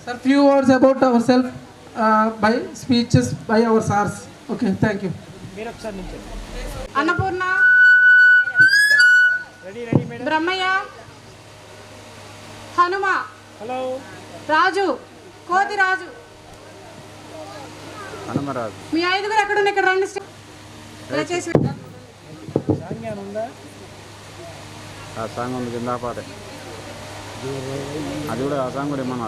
Sir, few words about ourselves by speeches by our SARs. Okay, thank you. Annapurna. Ready, madam. Brahmaya. Hanuma. Hello. Raju. Koti Raju. హనుమరాజు మీ ఐదుగురు ఎక్కడున్న ఇక్కడ రండి దయచేసి. Song ఉందా? ఆ song ఉంది కింద పాటే అది కూడా ఆ సాంగ్ కూడా ఏమన్నా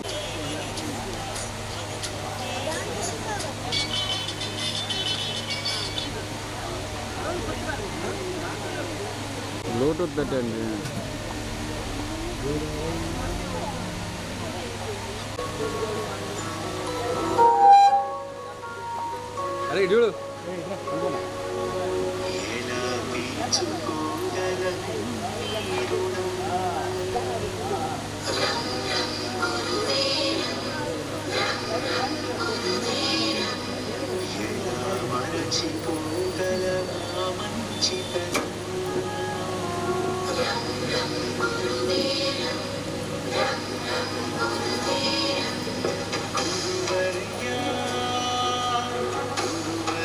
బ్లూటూత్ పెట్టండి. అరే చూడు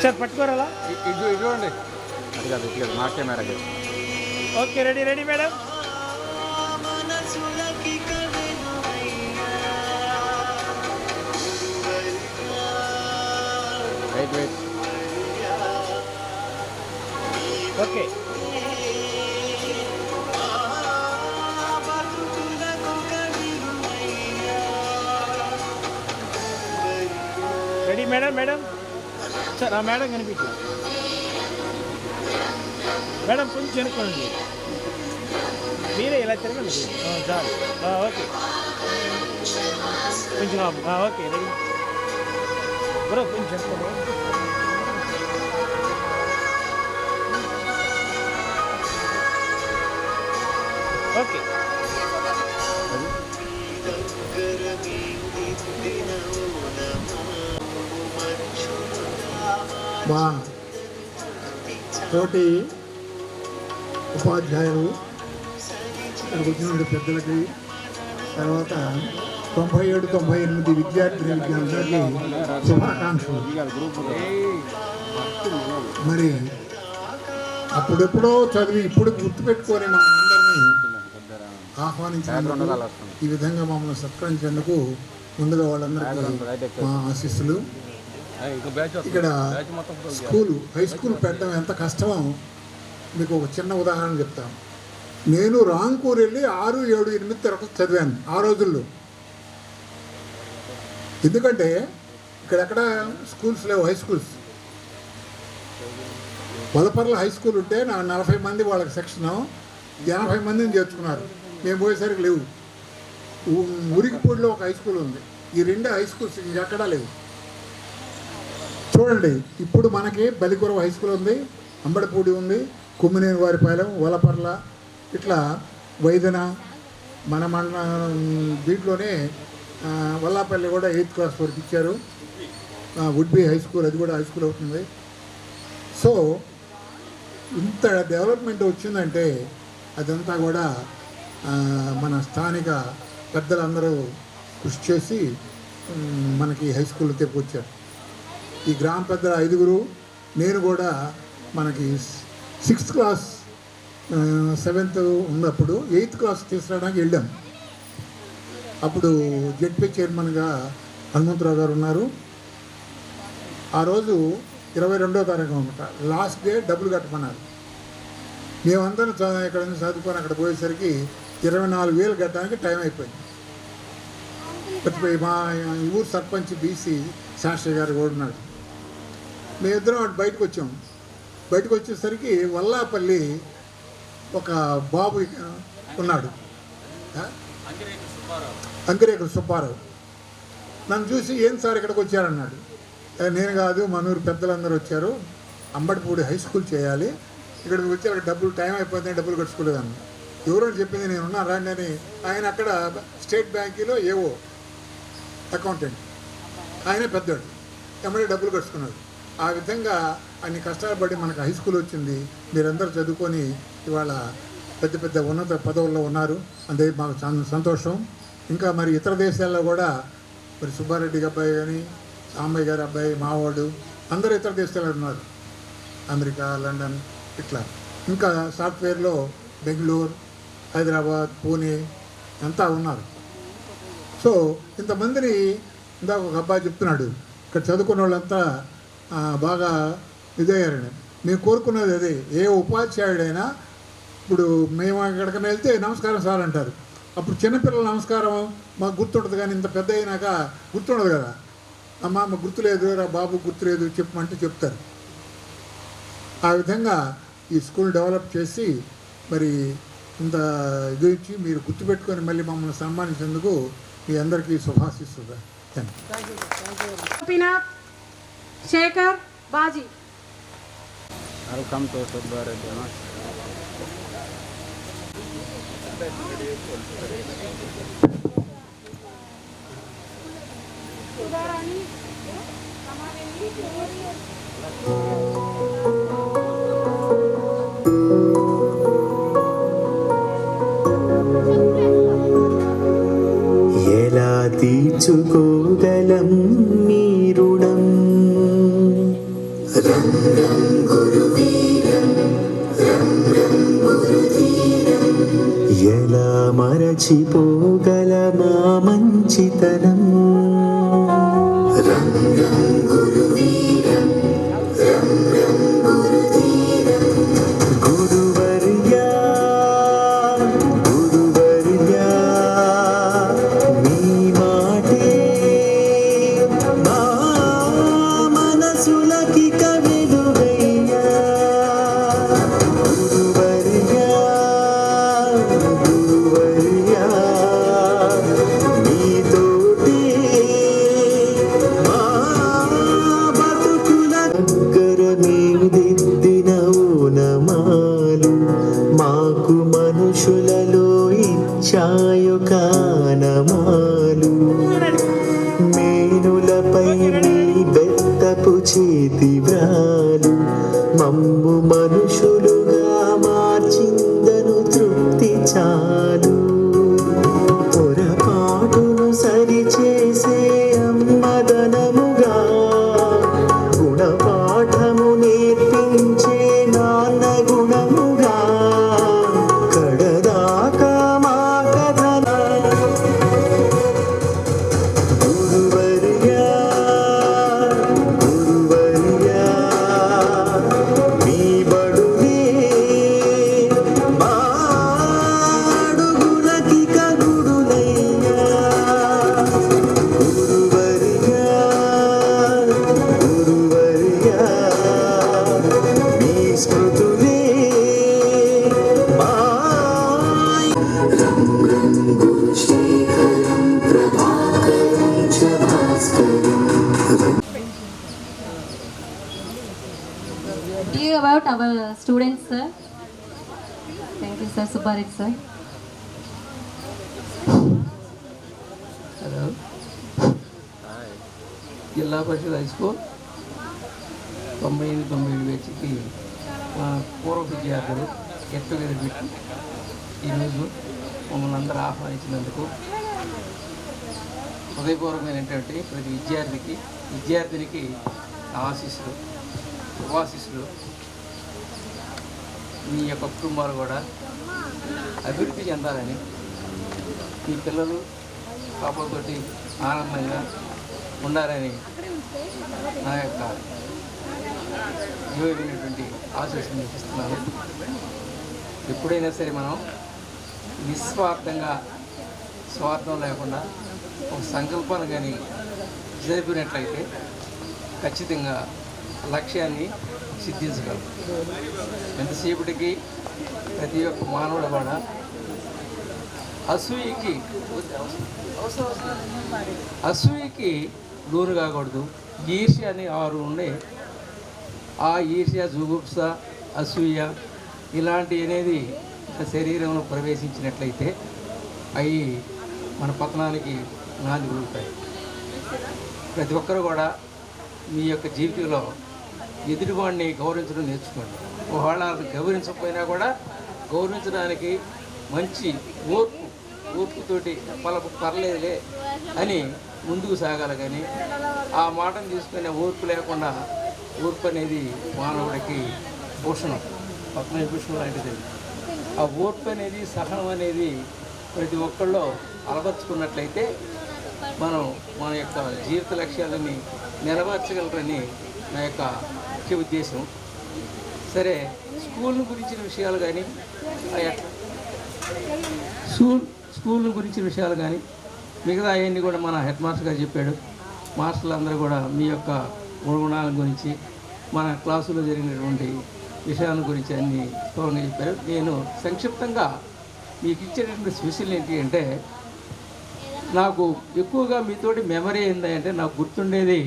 సార్ పట్టుకోరాలా? ఇటు చూడండి. అది కాదు ఇట్లా నా కెమెరాకి. Okay, ready madam. Wait okay. Ready madam. Sir ఆ మేడం కనిపించలేదు మేడం, కొంచెం వెనుకోండి. మీరే ఇలా తిరగండి చాలు. ఓకే, కొంచెం ఓకే. రెడీ బ్రో, కొంచెం ఓకే. మా తోటి ఉపాధ్యాయులు, ఇక్కడికి వచ్చిన పెద్దలకి, తర్వాత 97-98 విద్యార్థులందరికీ శుభాకాంక్షలు. మరి అప్పుడెప్పుడో చదివి ఇప్పుడు గుర్తుపెట్టుకొని మా అందరినీ ఆహ్వానించినందుకు, ఈ విధంగా మమ్మల్ని సత్కరించేందుకు ముందుగా వాళ్ళందరికీ మా ఆశీస్సులు. ఇక్కడ హై స్కూల్ పెట్టడం ఎంత కష్టమో మీకు ఒక చిన్న ఉదాహరణ చెప్తాను. నేను రాంకూర్ వెళ్ళి 6, 7, 8 తరగతి చదివాను ఆ రోజుల్లో. ఎందుకంటే ఇక్కడెక్కడ స్కూల్స్ లేవు, high schools. Valaparla high school ఉంటే 40 మంది వాళ్ళకి సెక్షన్, 80 మందిని చేర్చుకున్నారు. మేము పోయేసరికి లేవు. ఉరికిపూడిలో ఒక హై స్కూల్ ఉంది. ఈ 2 హై స్కూల్స్ ఇంకెక్కడా లేవు. చూడండి, ఇప్పుడు మనకి బలికురవ హై స్కూల్ ఉంది, అంబడిపూడి ఉంది, కుమ్మినేని వారిపాలెం, వలపర్ల, ఇట్లా వైదన, మన దీంట్లోనే వల్లాపల్లి కూడా 8th క్లాస్ వరకు ఇచ్చారు. వుడ్బీ హై స్కూల్, అది కూడా హై స్కూల్ అవుతుంది. సో ఇంత డెవలప్మెంట్ వచ్చిందంటే అదంతా కూడా మన స్థానిక పెద్దలందరూ కృషి చేసి మనకి హై స్కూల్ తెప్పుకొచ్చారు. ఈ గ్రామ పెద్దల 5గురు, నేను కూడా మనకి 6th క్లాస్ 7th ఉన్నప్పుడు 8th క్లాస్ తీసుకురావడానికి వెళ్ళాం. అప్పుడు జెడ్పీ చైర్మన్గా హనుమంతరావు గారు ఉన్నారు. ఆ రోజు 22వ తారీఖు అనమాట, లాస్ట్ డే డబ్బులు కట్టమన్నారు. మేమందరం ఇక్కడ నుంచి చదువుకొని అక్కడ పోయేసరికి 24,000 కట్టడానికి టైం అయిపోయింది. మా ఊరు సర్పంచ్ బీసీ శాస్త్రి గారు కూడా ఉన్నాడు. మేమిద్దరం అటు బయటకు వచ్చాం. బయటకు వచ్చేసరికి వల్లాపల్లి ఒక బాబు ఉన్నాడు, అంకిరేకుల సుబ్బారావు. నన్ను చూసి ఏం సార్ ఇక్కడికి వచ్చారన్నాడు. నేను కాదు, మనూరు పెద్దలందరూ వచ్చారు, అంబడిపూడి హై స్కూల్ చేయాలి, ఇక్కడికి వచ్చి అక్కడ డబ్బులు టైం అయిపోతుంది, డబ్బులు కట్టుకోలేదన్న. ఎవరో చెప్పింది నేను ఉన్నా రాండి అని. ఆయన అక్కడ స్టేట్ బ్యాంకులో ఏవో అకౌంటెంట్, ఆయనే పెద్దోడు, ఎమ్మడే డబ్బులు కట్టుకున్నాడు. ఆ విధంగా అన్ని కష్టాలు పడి మనకు హై స్కూల్ వచ్చింది. మీరందరూ చదువుకొని ఇవాళ పెద్ద పెద్ద ఉన్నత పదవుల్లో ఉన్నారు, అంతే మాకు సంతోషం. ఇంకా మరి ఇతర దేశాల్లో కూడా మరి సుబ్బారెడ్డి అబ్బాయి కానీ, సాంబయ్య గారి అబ్బాయి, మావాడు అందరూ ఇతర దేశాల్లో ఉన్నారు, అమెరికా, లండన్ ఇట్లా. ఇంకా సాఫ్ట్వేర్లో బెంగళూరు, హైదరాబాద్, పూణే అంతా ఉన్నారు. సో ఇంతమందిని ఇందాక ఒక అబ్బాయి చెప్తున్నాడు, ఇక్కడ చదువుకున్న వాళ్ళంతా బాగా ఇదయ్యారని. మేము కోరుకున్నది అదే. ఏ ఉపాధ్యాయుడైనా ఇప్పుడు మేము ఎక్కడికైనా వెళ్తే నమస్కారం సార్ అంటారు. అప్పుడు చిన్నపిల్లల నమస్కారం మాకు గుర్తుంటుంది, కానీ ఇంత పెద్ద అయినాక గుర్తుండదు కదా. అమ్మ మాకు గుర్తులేదు, రా బాబు గుర్తులేదు చెప్పమంటే చెప్తారు. ఆ విధంగా ఈ స్కూల్ డెవలప్ చేసి మరి ఇంత ఇది ఇచ్చి మీరు గుర్తుపెట్టుకొని మళ్ళీ మమ్మల్ని సన్మానించేందుకు మీ అందరికీ శుభాశిస్తుంది. గోపీనాథ్, శేఖర్, బాజీ. Welcome to Subbareddy. ఎలా తీర్చుకోగలం మీ రుణం? రం రం గురువీరం, రం రం గురుధీరం. ఎలా మరచిపోగలమా మంచితనం? రం రం గురువీరం, రం రం గురుధీరం. గురువర్యా గురువర్యా, మీ మాటే మా మనసులకి కవిలువయ్యా. గురువర్యా గురువర్యా, మీతోటే మా బతుకుల దగ్గర మేము దిద్దిన ఓనమాలు మాకు మనుషులలో ఇచ్చాయు కానమాలు. మేనులపై మీ బెత్తపు చేతి వ్రాలు మమ్ము మనుషులుగా మార్చిందను తృప్తి చాలు. పొరపాటును సరిచేసే అమ్మదనముగా గుణపాఠము నేర్పించే నాన్న గుణముగా కడదాకా మా కథన. గురువర్యా గురువర్యా, మీ బడులే మా అడుగులకి కగుడులయ్యా. గురువర్యా గురువర్యా, మీ స్మృతులే మా. రం రం గురుశేఖరం, ప్రభాకరం చ Bhaskaram. Tell you about our students, sir. Thank you, sir. Subbareddy, sir. Hello, జిల్లా పరిషత్ హై స్కూల్ 98-97 బ్యాచ్కి మా పూర్వ విద్యార్థులు గెట్ టుగెదర్ పెట్టి ఈరోజు మమ్మల్ని అందరూ ఆహ్వానించినందుకు హృదయపూర్వకమైనటువంటి ప్రతి విద్యార్థినికి ఆశీస్సులు, శుభాశీస్సులు. మీ యొక్క కుటుంబాలు కూడా అభివృద్ధి చెందాలని, మీ పిల్లలు పాపలతోటి ఆనందంగా ఉండాలని నా యొక్క జీవమైనటువంటి ఆశీస్సులు ఇస్తున్నాను. ఎప్పుడైనా సరే మనం నిస్వార్థంగా, స్వార్థం లేకుండా ఒక సంకల్పాన్ని కానీ జరిపినట్లయితే ఖచ్చితంగా లక్ష్యాన్ని సిద్ధించగలం. ఎంతసేపటికి ప్రతి ఒక్క మానవుడు కూడా అసూయకి లోను కాకూడదు. ఈర్ష్య అని 6 ఉండే, ఆ ఈర్ష్య, జుగుప్స, అసూయ ఇలాంటి అనేది శరీరంలో ప్రవేశించినట్లయితే అవి మన పతనానికి నాంది గురుతాయి. ప్రతి ఒక్కరు కూడా మీ యొక్క జీవితంలో ఎదుటివాడిని గౌరవించడం నేర్చుకోండి. ఒకవేళ గౌరవించకపోయినా కూడా గౌరవించడానికి మంచి ఓర్పుతోటి పర్లేదులే అని ముందుకు సాగాలి. కానీ ఆ మాటను తీసుకునే ఓర్పు లేకుండా, ఓర్పు అనేది మానవుడికి భూషణం, పద్మభూషణం లాంటిది. ఆ ఓర్పు అనేది, సహనం అనేది ప్రతి ఒక్కళ్ళు అలవర్చుకున్నట్లయితే మనం మన యొక్క జీవిత లక్ష్యాలని నెరవేర్చగలరని నా యొక్క ముఖ్య ఉద్దేశం. సరే, స్కూల్ గురించిన విషయాలు కానీ, స్కూల్ గురించిన విషయాలు కానీ మిగతా అవన్నీ కూడా మన హెడ్ మాస్టర్ గారు చెప్పాడు. మాస్టర్లు అందరూ కూడా మీ యొక్క గుణగుణాల గురించి, మన క్లాసులో జరిగినటువంటి విషయాల గురించి అన్నీ స్థూలంగా చెప్పారు. నేను సంక్షిప్తంగా మీకు ఇచ్చేటటువంటి స్పెషల్ ఏంటి అంటే, నాకు ఎక్కువగా మీతోటి మెమరీ ఏంటంటే, నాకు గుర్తుండేది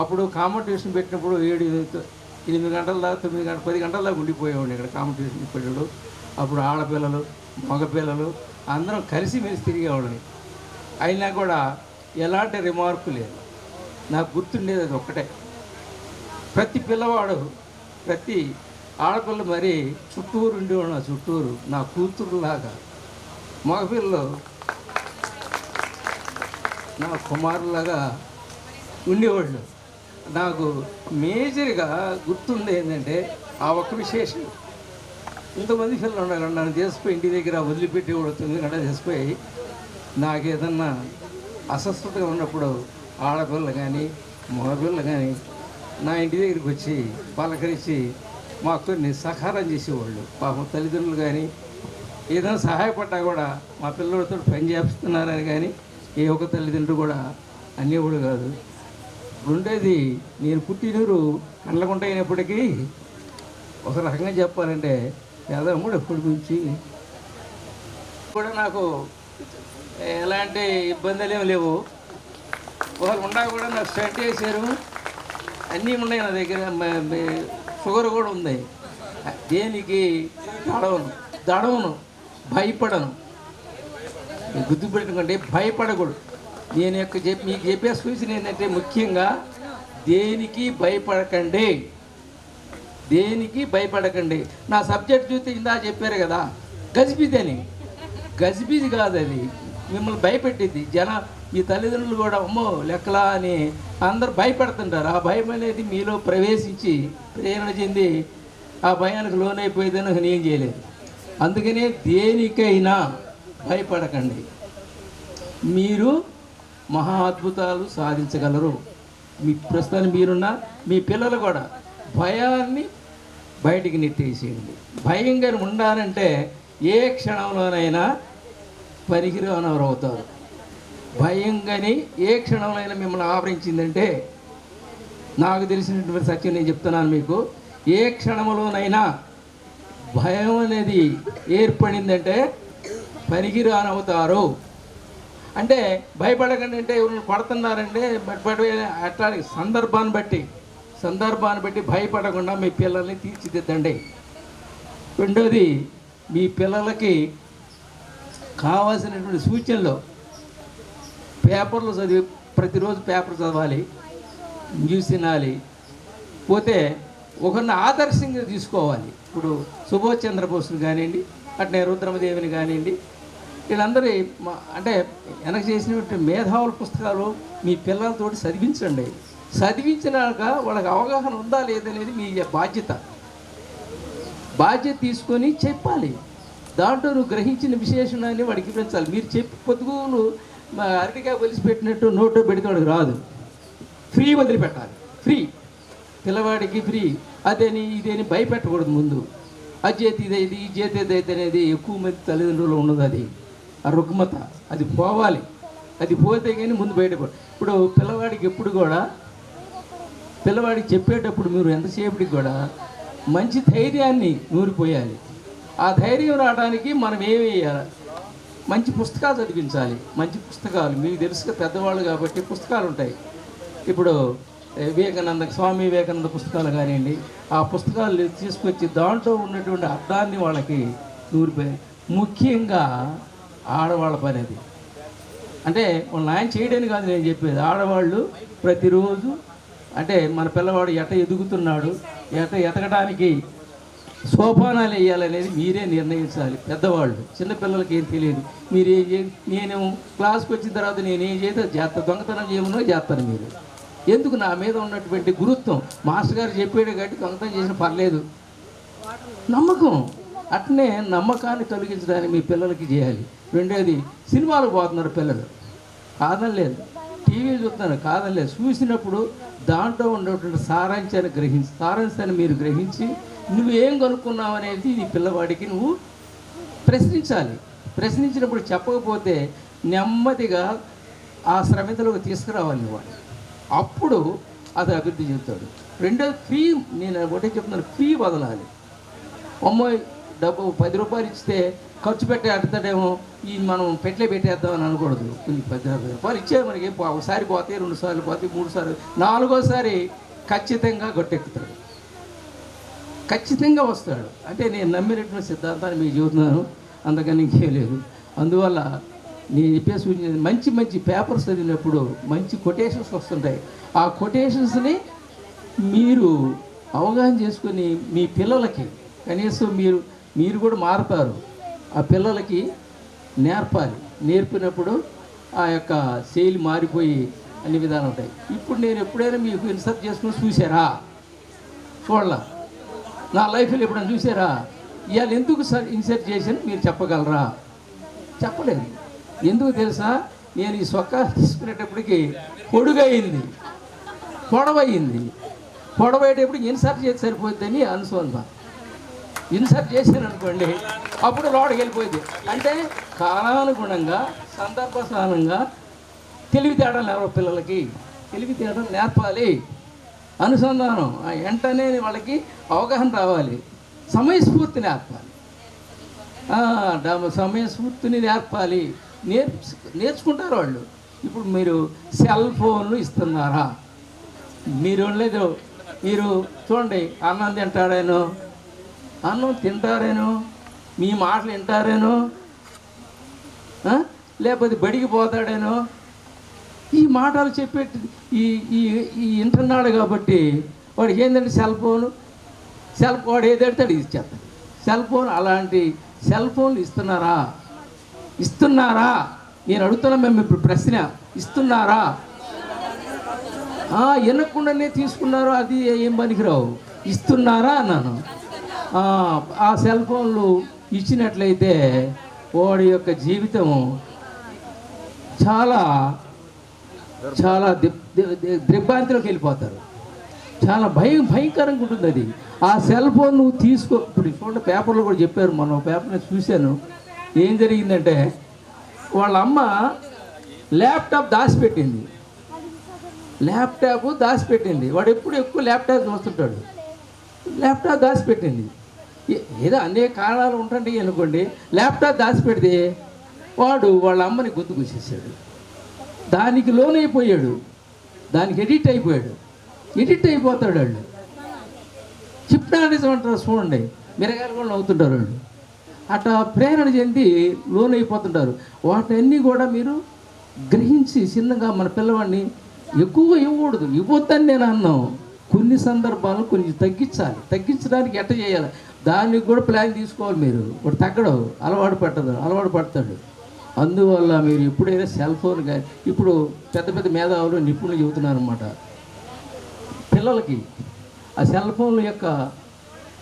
అప్పుడు కాంపిటీషన్ పెట్టినప్పుడు 7-8 గంటల దాకా, 9 గంటల 10 గంటల దాకా ఉండిపోయేవాడిని ఇక్కడ కాంపిటీషన్ పెట్టాడు. అప్పుడు ఆడపిల్లలు, మగపిల్లలు అందరం కలిసిమెలిసి తిరిగేవాళ్ళని. అయినా కూడా ఎలాంటి రిమార్కు లేదు. నాకు గుర్తుండేది అది ఒక్కటే. ప్రతి పిల్లవాడు, ప్రతి ఆడపిల్ల మరి చుట్టూరు ఉండేవాడు, నా చుట్టూరు నా కూతురులాగా. మగపిల్లలు నా కుమారులాగా ఉండేవాళ్ళు. నాకు మేజర్గా గుర్తుంది ఏంటంటే ఆ ఒక్క విశేషం. ఇంతమంది పిల్లలు ఉండాలి, నన్ను చేసిపోయి ఇంటి దగ్గర వదిలిపెట్టేవాడు 9 గంటలు చేసిపోయి. నాకు ఏదన్నా అస్వస్థతగా ఉన్నప్పుడు ఆడపిల్లలు కానీ మగపిల్లలు కానీ నా ఇంటి దగ్గరికి వచ్చి పలకరించి మాకు కొన్ని సహకారం చేసేవాళ్ళు. పాపం తల్లిదండ్రులు కానీ ఏదైనా సహాయపడ్డా కూడా మా పిల్లలతో పని చేస్తున్నారని కానీ ఏ ఒక్క తల్లిదండ్రులు కూడా అనేవాడు కాదు. ఉండేది నేను పుట్టినూరు కండ్లకుంట అయినప్పటికీ ఒక రకంగా చెప్పాలంటే పేదమ్ముడు ఎప్పటి గురించి కూడా నాకు ఎలాంటి ఇబ్బందులు ఏమి లేవు. ఒకరు ఉండా కూడా నాకు స్టంట్ చేశారు, అన్నీ ఉన్నాయి నా దగ్గర. షుగర్ కూడా ఉంది. దేనికి దడవను, భయపడను. గుర్తుపెట్టుకుంటే భయపడకూడదు. నేను మీకు చెప్పే సూచన ఏంటంటే, ముఖ్యంగా దేనికి భయపడకండి. నా సబ్జెక్ట్ చూస్తే ఇందా చెప్పారు కదా గజిబిజి అని. గజిబిజి కాదు అది, మిమ్మల్ని భయపెట్టింది. మీ తల్లిదండ్రులు కూడా అమ్మో లెక్కలా అని అందరూ భయపడుతుంటారు. ఆ భయం అనేది మీలో ప్రవేశించి ప్రేరణ చెంది ఆ భయానికి లోనైపోయేదని నేనేం చేయలేదు. అందుకనే దేనికైనా భయపడకండి. మీరు మహా అద్భుతాలు సాధించగలరు. మీ ప్రస్తుతాన్ని మీరున్న మీ పిల్లలు కూడా భయాన్ని బయటికి నెట్టేసేయండి. భయంగా ఉండాలంటే ఏ క్షణంలోనైనా పనికిరానవరు అవుతారు. భయంగాని ఏ క్షణంలోనైనా మిమ్మల్ని ఆవరించిందంటే, నాకు తెలిసినటువంటి సత్యం నేను చెప్తున్నాను మీకు, ఏ క్షణంలోనైనా భయం అనేది ఏర్పడిందంటే పనికిరానవుతారు. అంటే భయపడకండి అంటే ఎవరిని కొడుతున్నారంటే అట్లా సందర్భాన్ని బట్టి భయపడకుండా మీ పిల్లల్ని తీర్చిదిద్దండి. రెండోది, మీ పిల్లలకి కావాల్సినటువంటి సూచనలు పేపర్లు ప్రతిరోజు పేపర్ చదవాలి, న్యూస్ వినాలి. పోతే ఒకరిని ఆదర్శంగా తీసుకోవాలి. ఇప్పుడు సుభాష్ చంద్రబోస్ని కానివ్వండి, అట్నే రుద్రమదేవిని కానివ్వండి, వీళ్ళందరూ అంటే వెనక చేసినటువంటి మేధావుల పుస్తకాలు మీ పిల్లలతో చదివించండి. చదివించినాక వాళ్ళకి అవగాహన ఉందా లేదనేది మీ బాధ్యత తీసుకొని చెప్పాలి. దాంట్లో నువ్వు గ్రహించిన విశేషణాన్ని వాడికి పెంచాలి. మీరు చెప్పి పొద్దుగులు అరటికాయ వలిసిపెట్టినట్టు నోట్లో పెడితే వాడికి రాదు. ఫ్రీ వదిలిపెట్టాలి. ఫ్రీ పిల్లవాడికి ఫ్రీ. అదేని ఇదేని భయపెట్టకూడదు. ముందు అజేతి ఇదైతే ఈ చేతి ఇదైతే అనేది ఎక్కువ మంది తల్లిదండ్రులు ఉన్నది. అది ఆ రుగ్మత అది పోవాలి. అది పోతే కానీ ముందు బయటపడు. ఇప్పుడు పిల్లవాడికి ఎప్పుడు కూడా పిల్లవాడికి చెప్పేటప్పుడు మీరు ఎంతసేపటికి కూడా మంచి ధైర్యాన్ని నూరిపోయాలి. ఆ ధైర్యం రావడానికి మనం ఏమి వేయాలి? మంచి పుస్తకాలు చదివించాలి. మంచి పుస్తకాలు మీకు తెలుసుగా, పెద్దవాళ్ళు కాబట్టి పుస్తకాలు ఉంటాయి. ఇప్పుడు స్వామి వివేకానంద పుస్తకాలు కానివ్వండి, ఆ పుస్తకాలు తీసుకొచ్చి దాంట్లో ఉన్నటువంటి అర్థాన్ని వాళ్ళకి నూరిపోయి ముఖ్యంగా ఆడవాళ్ళ పని అది. అంటే వాళ్ళ నాయన చేయడానికి కాదు నేను చెప్పేది, ఆడవాళ్ళు ప్రతిరోజు అంటే మన పిల్లవాడు ఎదుగుతున్నాడు, ఎదగడానికి సోపానాలు వేయాలనేది మీరే నిర్ణయించాలి పెద్దవాళ్ళు. చిన్నపిల్లలకి ఏం తెలియదు. నేను క్లాస్కి వచ్చిన తర్వాత నేనేం చేస్తే చేస్తాను, దొంగతనం చేయమనో చేస్తాను. మీరు ఎందుకు నా మీద ఉన్నటువంటి గురుత్వం, మాస్టర్ గారు చెప్పాడు కాబట్టి దొంగతనం చేసిన పర్లేదు, నమ్మకం. అట్నే నమ్మకాన్ని తొలగించడానికి మీ పిల్లలకి చేయాలి. రెండోది, సినిమాలు పోతున్నారు పిల్లలు, కాదనలేదు, టీవీ చూస్తున్నారు, కాదనలేదు. చూసినప్పుడు దాంట్లో ఉన్నటువంటి సారాంశాన్ని మీరు గ్రహించి నువ్వేం కనుక్కున్నావు అనేది నీ పిల్లవాడికి నువ్వు ప్రశ్నించాలి. ప్రశ్నించినప్పుడు చెప్పకపోతే నెమ్మదిగా ఆ శ్రమితలోకి తీసుకురావాలి వాడు, అప్పుడు అతను అభివృద్ధి చెందుతాడు. రెండోది ఫీ, నేను ఒకటే చెప్తున్నాను, ఫీ వదలాలి. అమ్మాయి డబ్బు 10 రూపాయలు ఇస్తే ఖర్చు పెట్టే అడతాడేమో, ఈ మనం పెట్టేద్దామని అనకూడదు. 10 రూపాయలు ఇచ్చే మనకి ఒకసారి పోతే, 2 సార్లు పోతే, 3 సార్లు, 4వసారి ఖచ్చితంగా గొట్టెక్కుతాడు, ఖచ్చితంగా వస్తాడు. అంటే నేను నమ్మినటువంటి సిద్ధాంతాన్ని మీకు చెబుతున్నాను, అంతకని ఇంకేం లేదు. అందువల్ల నేను చెప్పే సూచన, మంచి మంచి పేపర్స్ చదివినప్పుడు మంచి కొటేషన్స్ వస్తుంటాయి. ఆ కొటేషన్స్ని మీరు అవగాహన చేసుకొని మీ పిల్లలకి కనీసం మీరు కూడా మారుతారు, ఆ పిల్లలకి నేర్పాలి. నేర్పినప్పుడు ఆ యొక్క శైలి మారిపోయి అన్ని విధాలు ఉంటాయి. ఇప్పుడు నేను ఎప్పుడైనా మీకు ఇన్సర్ట్ చేసుకుని చూసారా? చూడాల. నా లైఫ్లో ఎప్పుడైనా చూసారా? ఇవాళ ఎందుకు ఇన్సర్ట్ చేశాను మీరు చెప్పగలరా? చెప్పలేదు. ఎందుకు తెలుసా? నేను ఈ సొక్కా తీసుకునేటప్పటికి పొడవయ్యేటప్పటికి ఇన్సర్ట్ చేసి సరిపోద్దని అనుసంధానం. ఇన్సర్ట్ చేశాను అనుకోండి, అప్పుడు లోపలికి వెళ్ళిపోయింది. అంటే కాలానుగుణంగా, సందర్భస్థానంగా తెలివితేటలు ఎవరో పిల్లలకి తెలివితేటలు నేర్పాలి. అనుసంధానం వెంటనే వాళ్ళకి అవగాహన రావాలి. సమయస్ఫూర్తి నేర్పాలి, సమయస్ఫూర్తిని నేర్పాలి. నేర్చుకుంటారు వాళ్ళు. ఇప్పుడు మీరు సెల్ ఫోన్లు ఇస్తున్నారా? మీరు లేదు, మీరు చూడండి, అన్నం తింటారేనో, మీ మాటలు వింటారేనో, లేకపోతే బడికి పోతాడేనో, ఈ మాటలు చెప్పేటి ఈ వింటున్నాడు కాబట్టి వాడికి ఏంటంటే వాడు ఏదెడతాడు ఇచ్చేస్తాడు సెల్ ఫోన్. అలాంటి సెల్ ఫోన్లు ఇస్తున్నారా? నేను అడుగుతున్నా మేము ఇప్పుడు ప్రశ్న, ఇస్తున్నారా? వినకుండానే తీసుకున్నారు, అది ఏం పనికిరావు. ఇస్తున్నారా అన్నాను. ఆ సెల్ ఫోన్లు ఇచ్చినట్లయితే వాడి యొక్క జీవితం చాలా చాలా దిగ్భ్రాంతిలోకి వెళ్ళిపోతారు. చాలా భయంకరంగా ఉంటుంది అది. ఆ సెల్ ఫోన్ నువ్వు తీసుకో. ఇప్పుడు చూడండి, పేపర్లో కూడా చెప్పారు, మనం పేపర్ని చూశాను. ఏం జరిగిందంటే వాళ్ళ అమ్మ ల్యాప్టాప్ దాచిపెట్టింది. వాడు ఎప్పుడు ఎక్కువ ల్యాప్టాప్ చూస్తుంటాడు. ల్యాప్టాప్ దాచిపెట్టింది. ఏదో అనేక కారణాలు ఉంటాయి అనుకోండి. ల్యాప్టాప్ దాచిపెడితే వాళ్ళ అమ్మని గుర్తు కూసేసాడు. దానికి లోనైపోయాడు, దానికి ఎడిట్ అయిపోతాడు. వాళ్ళు హిప్నాటిజం అంటారు చూడండి, మిరగాయలు కూడా నవ్వుతుంటారు వాళ్ళు. అట్లా ప్రేరణ చెంది లోనైపోతుంటారు. వాటన్నీ కూడా మీరు గ్రహించి చిన్నగా మన పిల్లవాడిని ఎక్కువ ఇవ్వద్దని నేను అన్నాను. కొన్ని సందర్భాలు కొన్ని తగ్గించడానికి ఎట్ట చేయాలి, దానికి కూడా ప్లాన్ తీసుకోవాలి. మీరు వాడు తగ్గడు, అలవాటు పడతాడు. అందువల్ల మీరు ఎప్పుడైనా సెల్ ఫోన్ కానీ, ఇప్పుడు పెద్ద మేధావులు నిపుణులు చెబుతున్నారు అన్నమాట, పిల్లలకి ఆ సెల్ ఫోన్ల యొక్క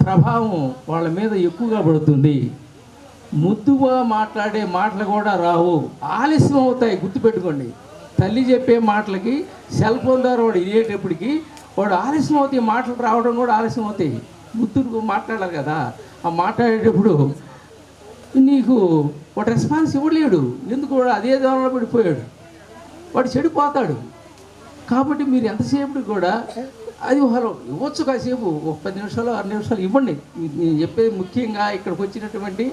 ప్రభావం వాళ్ళ మీద ఎక్కువగా పడుతుంది. ముద్దుగా మాట్లాడే మాటలు కూడా రావు, ఆలస్యం అవుతాయి. గుర్తుపెట్టుకోండి, తల్లి చెప్పే మాటలకి సెల్ ఫోన్ ద్వారా వాడు ఇదేటప్పటికి వాడు ఆలస్యం అవుతాయి. మాటలు రావడం కూడా ఆలస్యం అవుతాయి. ముద్దుకు మాట్లాడాలి కదా, ఆ మాట్లాడేటప్పుడు నీకు వాడు రెస్పాన్స్ ఇవ్వలేడు. ఎందుకు? వాడు అదే దానిలో పడిపోయాడు, వాడు చెడిపోతాడు. కాబట్టి మీరు ఎంతసేపు కూడా అది ఇవ్వచ్చు, కాసేపు ఒక 10 నిమిషాలు 6 నిమిషాలు ఇవ్వండి. నేను చెప్పేది ముఖ్యంగా ఇక్కడికి వచ్చినటువంటి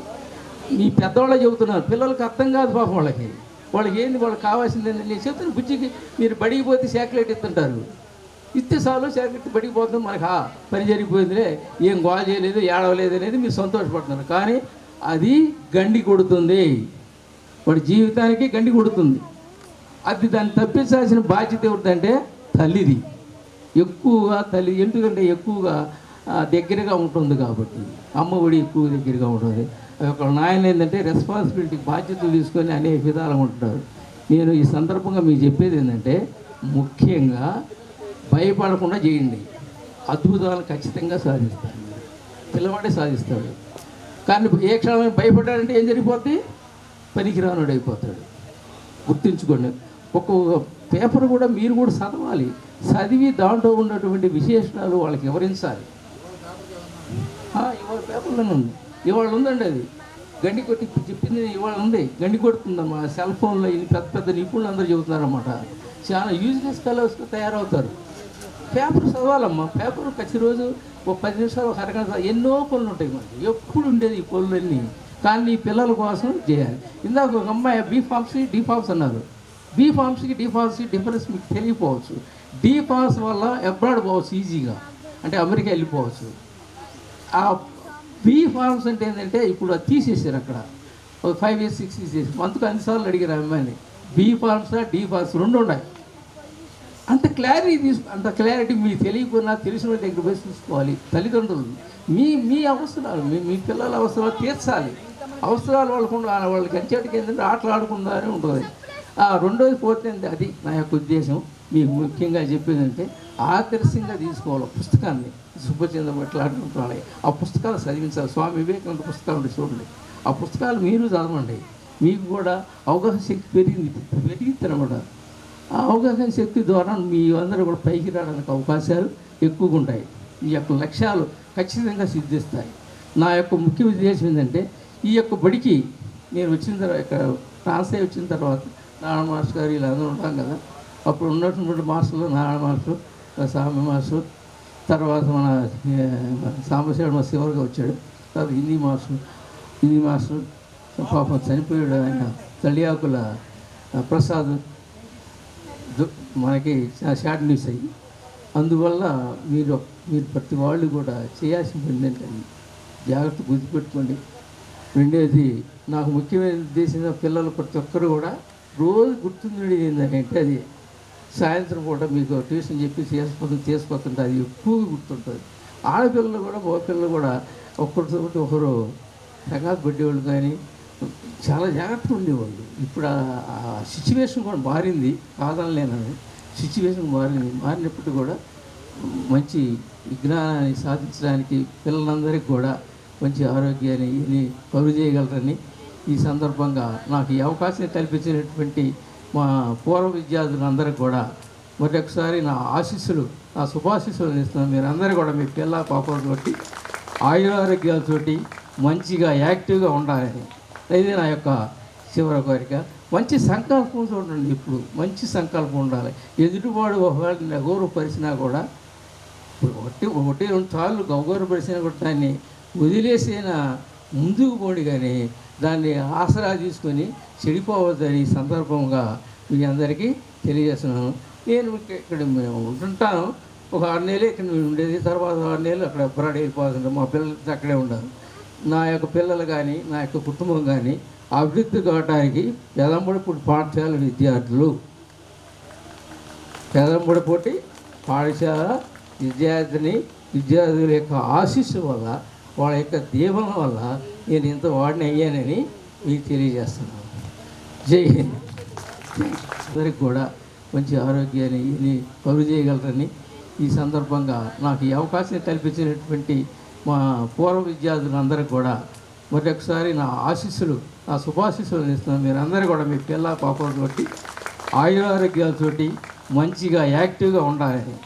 మీ పెద్దవాళ్ళే చెబుతున్నారు. పిల్లలకి అర్థం కాదు పాపం. వాళ్ళకి ఏంది, వాళ్ళకి కావాల్సింది ఏంటి నేను చెప్తాను. బుజ్జికి మీరు బడికి పోతే చాక్లెట్ ఇస్తుంటారు, ఇస్తే చాలు చాక్లెట్ బడికి పోతుంది, మనకు పని జరిగిపోయిందిలే, ఏం గోల చేయలేదు, ఏడవలేదు అనేది మీరు సంతోషపడుతున్నారు. కానీ అది గండి కొడుతుంది, వాడి జీవితానికి గండి కొడుతుంది. అది దాన్ని తప్పించాల్సిన బాధ్యత ఎవరిదంటే తల్లిది. ఎక్కువగా తల్లి, ఎందుకంటే ఎక్కువగా దగ్గరగా ఉంటుంది కాబట్టి, అమ్మఒడి ఎక్కువ దగ్గరగా ఉంటుంది. ఒక నాయన ఏంటంటే రెస్పాన్సిబిలిటీ, బాధ్యతలు తీసుకొని అనేక విధాలుగా ఉంటున్నారు. నేను ఈ సందర్భంగా మీకు చెప్పేది ఏంటంటే ముఖ్యంగా భయపడకుండా చేయండి, అద్భుతాలు ఖచ్చితంగా సాధిస్తాడు. పిల్లవాడే సాధిస్తాడు. కానీ ఏ క్షణమే భయపడ్డాడంటే ఏం జరిగిపోద్ది? పనికిరానుడు అయిపోతాడు. గుర్తుంచుకోండి. ఒక్కొక్క పేపర్ కూడా మీరు కూడా చదవాలి, చదివి దాంట్లో ఉన్నటువంటి విశేషణాలు వాళ్ళకి వివరించాలి. ఇవాళ పేపర్లోనే ఉంది, ఇవాళ ఉందండి. అది గండి కొట్టి చెప్పింది ఇవాళ ఉంది, గండి కొడుతుందమ్మా. సెల్ ఫోన్లో ఇది పెద్ద పెద్ద నిపుణులు అందరూ చెబుతున్నారన్నమాట. చాలా యూజ్లెస్ కలర్స్గా తయారవుతారు. పేపర్ చదవాలమ్మా. పేపర్ ప్రతిరోజు ఒక 10 నిమిషాలు, ఒక అరగంట, ఎన్నో పనులు ఉంటాయి మనకి. ఎప్పుడు ఉండేది ఈ పనులన్నీ, కానీ ఈ పిల్లల కోసం చేయాలి. ఇందాక ఒక అమ్మాయి బీఫార్మసీ డీఫార్మ్స్ అన్నారు. బీఫార్మసీకి డీఫార్మసీ డిఫరెన్స్ మీకు తెలియకపోవచ్చు. డీఫార్మ్స్ వల్ల అబ్రాడ్ పోవచ్చు ఈజీగా, అంటే అమెరికా వెళ్ళిపోవచ్చు. ఆ బీఫార్మ్స్ అంటే ఏంటంటే ఇప్పుడు అది తీసేసారు. అక్కడ ఒక 5 years 6 years అందుకు అన్నిసార్లు అడిగారు ఆ అమ్మాయిని, బీఫార్మ్సా డీఫార్మ్స్ రెండు ఉన్నాయి. అంత క్లారిటీ మీకు తెలియకున్నా తెలిసిన వాళ్ళ దగ్గర పోయి చూసుకోవాలి. తల్లిదండ్రులు మీ అవసరాలు, మీ పిల్లల అవసరాలు తీర్చాలి. అవసరాలు వాళ్ళకి అంచేటికి ఏంటంటే ఆటలు ఆడుకుందానే ఉంటుంది. రెండోది పోతే అది నా యొక్క ఉద్దేశం. మీకు ముఖ్యంగా చెప్పేదంటే ఆదర్శంగా తీసుకోవాలి పుస్తకాన్ని. సుబ్బచంద్ర మాట్లాడుకుంటున్నాయి, ఆ పుస్తకాలు చదివించాలి. స్వామి వివేకానంద పుస్తకాలు ఉంటే చూడండి, ఆ పుస్తకాలు మీరు చదవండి. మీకు కూడా అవగాహన శక్తి పెరిగింది అనమాట. ఆ అవగాహన శక్తి ద్వారా మీ అందరూ కూడా పైకి రావడానికి అవకాశాలు ఎక్కువగా ఉంటాయి. ఈ యొక్క లక్ష్యాలు ఖచ్చితంగా సిద్ధిస్తాయి. నా యొక్క ముఖ్య ఉద్దేశం ఏంటంటే ఈ యొక్క బడికి నేను వచ్చిన తర్వాత, ఇక్కడ ట్రాన్స్ఫర్ వచ్చిన తర్వాత నారాయణ మాస్టర్ గారు ఇలా అందరూ ఉంటాం కదా, అప్పుడు ఉన్నటువంటి మాస్టర్లు నారాయణ మాస్టర్, స్వామి మాస్టర్, తర్వాత మన సాంబశివుడు మా శివరుగా వచ్చాడు. తర్వాత హిందీ మాస్టర్ పాపం చనిపోయాడు ఆయన, తల్లియాకుల ప్రసాద్, మనకి షార్ట్ న్యూస్ అయ్యి. అందువల్ల మీరు ప్రతి వాళ్ళు కూడా చేయాల్సింది ఏంటంటే జాగ్రత్త గుర్తుపెట్టుకోండి. రెండేది నాకు ముఖ్యమైన ఉద్దేశం, పిల్లలు ప్రతి ఒక్కరు కూడా రోజు గుర్తుండేది ఏంటంటే అది సాయంత్రం పూట మీకు ట్యూషన్ చెప్పి చేసుకుంటుంటే అది ఎక్కువగా గుర్తుంటుంది. ఆడపిల్లలు కూడా మగపిల్లలు కూడా ఒకరితో ఒకరు తగాదు పెట్టేవాళ్ళు, కానీ చాలా జాగ్రత్తగా ఉండేవాళ్ళు. ఇప్పుడు ఆ సిచ్యువేషన్ కూడా మారింది, కాదనలేనని. సిచ్యువేషన్ మారినప్పుడు కూడా మంచి విజ్ఞానాన్ని సాధించడానికి పిల్లలందరికీ కూడా మంచి ఆరోగ్యాన్ని కలుగు చేయగలరని ఈ సందర్భంగా నాకు ఈ అవకాశం కల్పించినటువంటి మా పూర్వ విద్యార్థులందరికీ కూడా మరొకసారి నా ఆశీస్సులు, నా శుభాశీస్సులు ఇస్తున్నాను. మీరందరూ కూడా మీ పిల్ల పాపలతోటి ఆయురారోగ్యాలతోటి మంచిగా యాక్టివ్గా ఉండాలని ఇది నా యొక్క చివరి కోరిక. మంచి సంకల్పం చూడండి. ఇప్పుడు మంచి సంకల్పం ఉండాలి. ఎదుటివాడు ఒకవేళ అగౌరవపరిచినా కూడా, ఒకటి రెండు సార్లు గౌరవపరిచినా కూడా దాన్ని వదిలేసిన ముందుకు పోండి, కానీ దాన్ని ఆసరా తీసుకొని చెడిపోవద్దని సందర్భంగా మీ అందరికీ తెలియజేస్తున్నాను. నేను ఇక్కడ ఉంటుంటాను, ఒక 6 నెలలు ఇక్కడ ఉండేది, తర్వాత 6 నెలలు అక్కడ అబ్రాడ్ వెళ్ళిపోతుంటాను. మా పిల్లలతో అక్కడే ఉండాలి. నా యొక్క పిల్లలు కానీ నా యొక్క కుటుంబం కానీ అభివృద్ధి కావడానికి పెదంబడిపూడి పాఠశాల విద్యార్థుల యొక్క ఆశీస్సు వల్ల, వాళ్ళ యొక్క దీవెన వల్ల నేను ఇంత వాడిని అయ్యానని మీకు తెలియజేస్తున్నాను. జై హింద్. అందరికి కూడా మంచి ఆరోగ్యాన్ని కలుగు చేయగలరని ఈ సందర్భంగా నాకు ఈ అవకాశం కల్పించినటువంటి మా పూర్వ విద్యార్థులందరికీ కూడా మరొకసారి నా ఆశీస్సులు, నా శుభాశీస్సులు ఇస్తున్నాను. మీరందరూ కూడా మీ పిల్ల పాపలతోటి ఆయురారోగ్యాలతోటి మంచిగా యాక్టివ్గా ఉండాలని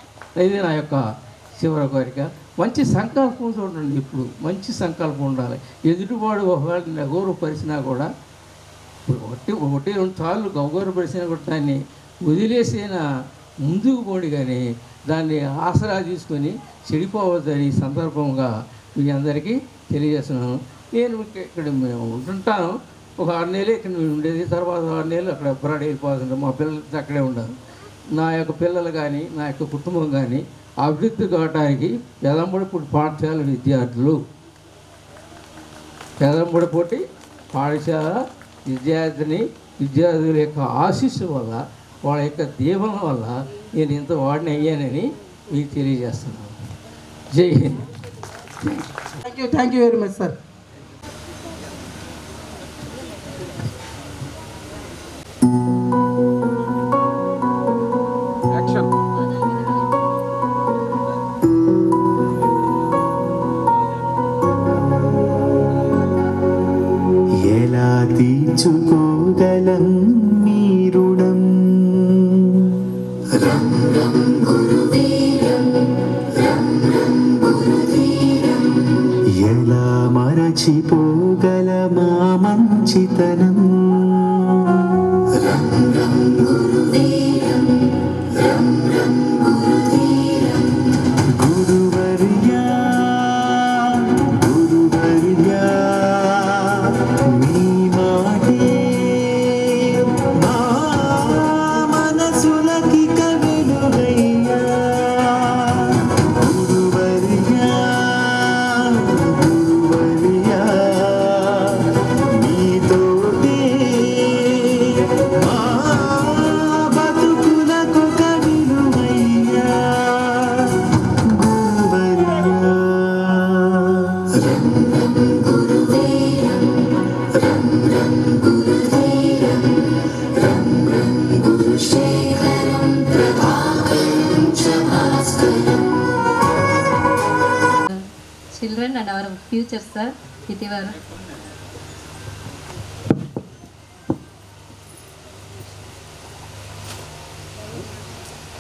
ఇది నా యొక్క చివరి కోరిక. మంచి సంకల్పం చూడండి. ఇప్పుడు మంచి సంకల్పం ఉండాలి. ఎదుటివాడు ఒకవేళ అగౌరవపరిచినా కూడా, ఒకటి రెండు సార్లు గౌరవపరిచినా కూడా దాన్ని వదిలేసిన ముందుకు పోండి, కానీ దాన్ని ఆసరా తీసుకొని చెడిపోవద్దని సందర్భంగా మీ అందరికీ తెలియజేస్తున్నాను. నేను ఇక్కడ ఉంటుంటాను, ఒక 6 నెలలు ఇక్కడ ఉండేది, తర్వాత 6 నెలలు అక్కడ అబ్రాడ్ వెళ్ళిపోతుంటాను. మా పిల్లలతో అక్కడే ఉండాలి. నా యొక్క పిల్లలు కానీ నా యొక్క కుటుంబం కానీ అభివృద్ధి కావడానికి పెదంబడిపూడి పాఠశాల విద్యార్థుల పెదరంబుడ పోటీ పాఠశాల విద్యార్థుల యొక్క ఆశీస్సు వల్ల వాళ్ళ యొక్క దీవెన వల్ల నేను ఇంత వాడిని అయ్యానని మీకు తెలియజేస్తున్నాను. జై Hind. Thank you very much sir. Action. ఎలా తీర్చుకోగలం మీ రుణం రం రం గురువీరం రం రం గురువీరం ఎలా మరచిపోగలమా మంచితనం రం రం గురువీరం రం రం గురువీరం గురువర్యా గురువర్యా మీ మాటే మా మనసులకి కవిలుగయ్యా గురువర్యా గురువర్యా మీతోటే మా బతుకులకు కవిలుగయ్యా గురువర్యా రం రం గురువీరం రం రం గురువీరం రం రం గురుశేఖరం ప్రభాకరం చ Bhaskaram Children and our future, sir. Itivaru.